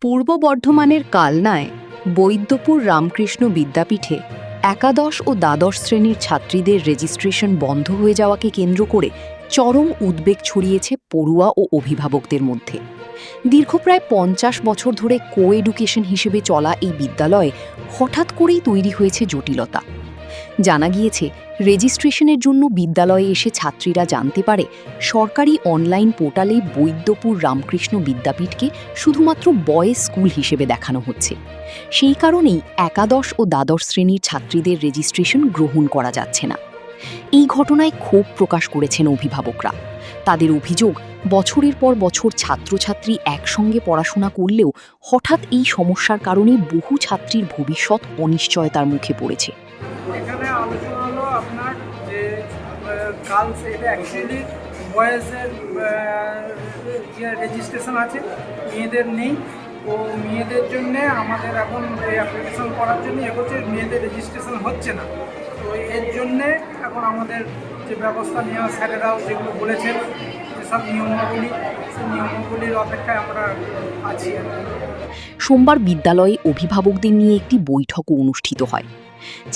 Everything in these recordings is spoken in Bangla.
পূর্ব বর্ধমানের কালনায় বৈদ্যপুর রামকৃষ্ণ বিদ্যাপীঠে একাদশ ও দ্বাদশ শ্রেণীর ছাত্রীদের রেজিস্ট্রেশন বন্ধ হয়ে যাওয়াকে কেন্দ্র করে চরম উদ্বেগ ছড়িয়েছে পড়ুয়া ও অভিভাবকদের মধ্যে। দীর্ঘ প্রায় ৫০ বছর ধরে কো-এডুকেশন হিসেবে চলা এই বিদ্যালয়ে হঠাৎ করেই তৈরি হয়েছে জটিলতা। জানা গিয়েছে, রেজিস্ট্রেশনের জন্য বিদ্যালয়ে এসে ছাত্রীরা জানতে পারে সরকারি অনলাইন পোর্টালে বৈদ্যপুর রামকৃষ্ণ বিদ্যাপীঠকে শুধুমাত্র বয়েজ স্কুল হিসেবে দেখানো হচ্ছে। সেই কারণেই একাদশ ও দ্বাদশ শ্রেণীর ছাত্রীদের রেজিস্ট্রেশন গ্রহণ করা যাচ্ছে না। এই ঘটনায় ক্ষোভ প্রকাশ করেছেন অভিভাবকরা। তাদের অভিযোগ, বছরের পর বছর ছাত্রছাত্রী একসঙ্গে পড়াশোনা করলেও হঠাৎ এই সমস্যার কারণে বহু ছাত্রীর ভবিষ্যৎ অনিশ্চয়তার মুখে পড়েছে। এখানে আলোচনা হলো আপনার যে গার্লস, এটা অ্যাকচুয়ালি বয়েজের রেজিস্ট্রেশন আছে, মেয়েদের নেই। তো মেয়েদের জন্যে আমাদের এখন অ্যাপ্লিকেশন করার জন্য এগোচ্ছে, মেয়েদের রেজিস্ট্রেশন হচ্ছে না। তো এর জন্যে এখন আমাদের যে ব্যবস্থা নেওয়া, স্যারেরাও যেগুলো বলেছেন, যেসব নিয়মাবলী, সেই নিয়মাবলীর অপেক্ষায় আমরা আছি। সোমবার বিদ্যালয়ে অভিভাবকদের নিয়ে একটি বৈঠকও অনুষ্ঠিত হয়।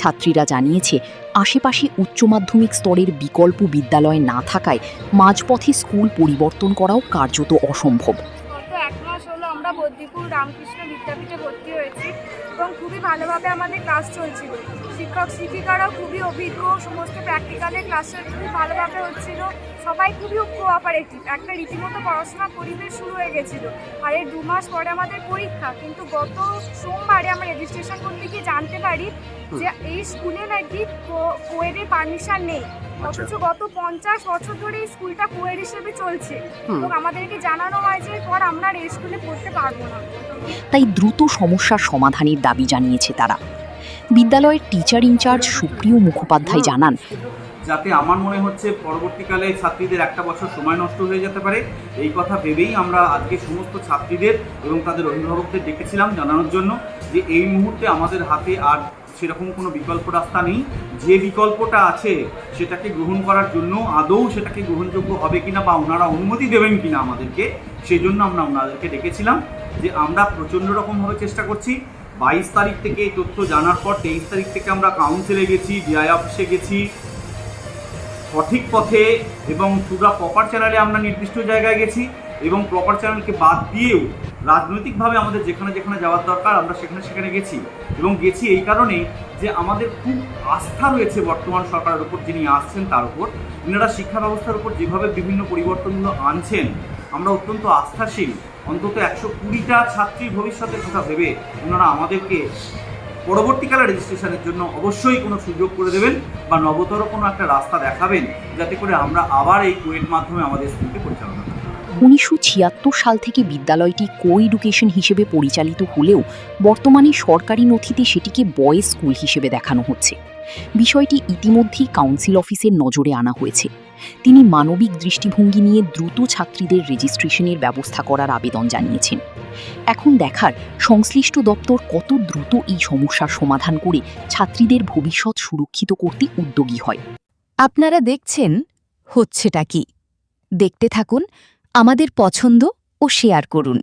ছাত্রীরা জানিয়েছে, আশেপাশে উচ্চ মাধ্যমিক স্তরের বিকল্প বিদ্যালয় না থাকায় মাঝপথে স্কুল পরিবর্তন করাও কার্যত অসম্ভব। গত 1 মাস হলো আমরা বৈদ্যপুর রামকৃষ্ণ বিদ্যাপীঠে ভর্তি হয়েছি এবং খুবই ভালোভাবে আমাদের ক্লাস চলছিল। শিক্ষক শিক্ষিকারাও খুবই অভিজ্ঞ, সমস্ত প্র্যাকটিক্যালের ক্লাসটা খুব ভালোভাবে হচ্ছিল। সবাই খুবই কোঅপারেটিভ, একটা রীতিমতো পড়াশোনার পরিবেশ শুরু হয়ে গেছিলো। আর এর 2 মাস পরে আমাদের পরীক্ষা, কিন্তু গত সোমবারে আমরা রেজিস্ট্রেশন করতে গিয়ে জানতে পারি যে এই স্কুলে নাকি কোয়েডের পারমিশন নেই, অথচ গত 50 বছর ধরে এই স্কুলটা কোয়েড হিসেবে চলছে এবং আমাদেরকে জানানো হয় যে এরপর আমরা এই স্কুলে পড়তে পারবো না। তাই দ্রুত সমস্যার সমাধানের দাবি জানিয়েছে তারা। বিদ্যালয়ের টিচার ইনচার্জ সুপ্রিয় মুখোপাধ্যায় জানান, যাতে আমার মনে হচ্ছে পরবর্তীকালে ছাত্রীদের একটা বছর সময় নষ্ট হয়ে যেতে পারে, এই কথা ভেবেই আমরা আজকে সমস্ত ছাত্রীদের এবং তাদের অভিভাবকদের ডেকেছিলাম জানানোর জন্য যে এই মুহূর্তে আমাদের হাতে আর সেরকম কোনো বিকল্প রাস্তা নেই। যে বিকল্পটা আছে সেটাকে গ্রহণ করার জন্য আদৌ সেটাকে গ্রহণযোগ্য হবে কিনা বা ওনারা অনুমতি দেবেন কিনা আমাদেরকে, সেই জন্য আমরা ওনাদেরকে ডেকেছিলাম। যে আমরা প্রচণ্ড রকমভাবে চেষ্টা করছি। 22 তারিখ থেকে এই তথ্য জানার পর 23 তারিখ থেকে আমরা কাউন্সিলে গেছি, ডিআই অফিসে গেছি, সঠিক পথে এবং পুরা প্রপার চ্যানেলে আমরা নির্দিষ্ট জায়গায় গেছি এবং প্রপার চ্যানেলকে বাদ দিয়েও রাজনৈতিকভাবে আমাদের যেখানে যেখানে যাওয়ার দরকার আমরা সেখানে গেছি। এবং গেছি এই কারণেই যে আমাদের খুব আস্থা রয়েছে বর্তমান সরকারের উপর, যিনি আসছেন তার উপর। ওনারা শিক্ষা ব্যবস্থার উপর যেভাবে বিভিন্ন পরিবর্তনগুলো আনছেন, আমরা অত্যন্ত আস্থাশীল। অন্তত 120টা ছাত্রীর ভবিষ্যতের কথা ভেবে ওনারা আমাদেরকে পরবর্তীকালে রেজিস্ট্রেশনের জন্য অবশ্যই কোনো সুযোগ করে দেবেন বা নবতর কোনো একটা রাস্তা দেখাবেন, যাতে করে আমরা আবার এই কোয়েড মাধ্যমে আমাদের স্কুলকে পরিচালনা করি। 1976 সাল থেকে বিদ্যালয়টি কো-এডুকেশন হিসেবে পরিচালিত হলেও বর্তমানে সরকারি নথিতে সেটিকে বয়েজ স্কুল হিসেবে দেখানো হচ্ছে। বিষয়টি ইতিমধ্যেই কাউন্সিল অফিসের নজরে আনা হয়েছে। তিনি মানবিক দৃষ্টিভঙ্গি নিয়ে দ্রুত ছাত্রীদের রেজিস্ট্রেশনের ব্যবস্থা করার আবেদন জানিয়েছেন। এখন দেখার, সংশ্লিষ্ট দপ্তর কত দ্রুত এই সমস্যার সমাধান করে ছাত্রীদের ভবিষ্যৎ সুরক্ষিত করতে উদ্যোগী হয়। আপনারা দেখছেন হচ্ছেটা কি? দেখতে থাকুন, আমাদের পছন্দ ও শেয়ার করুন।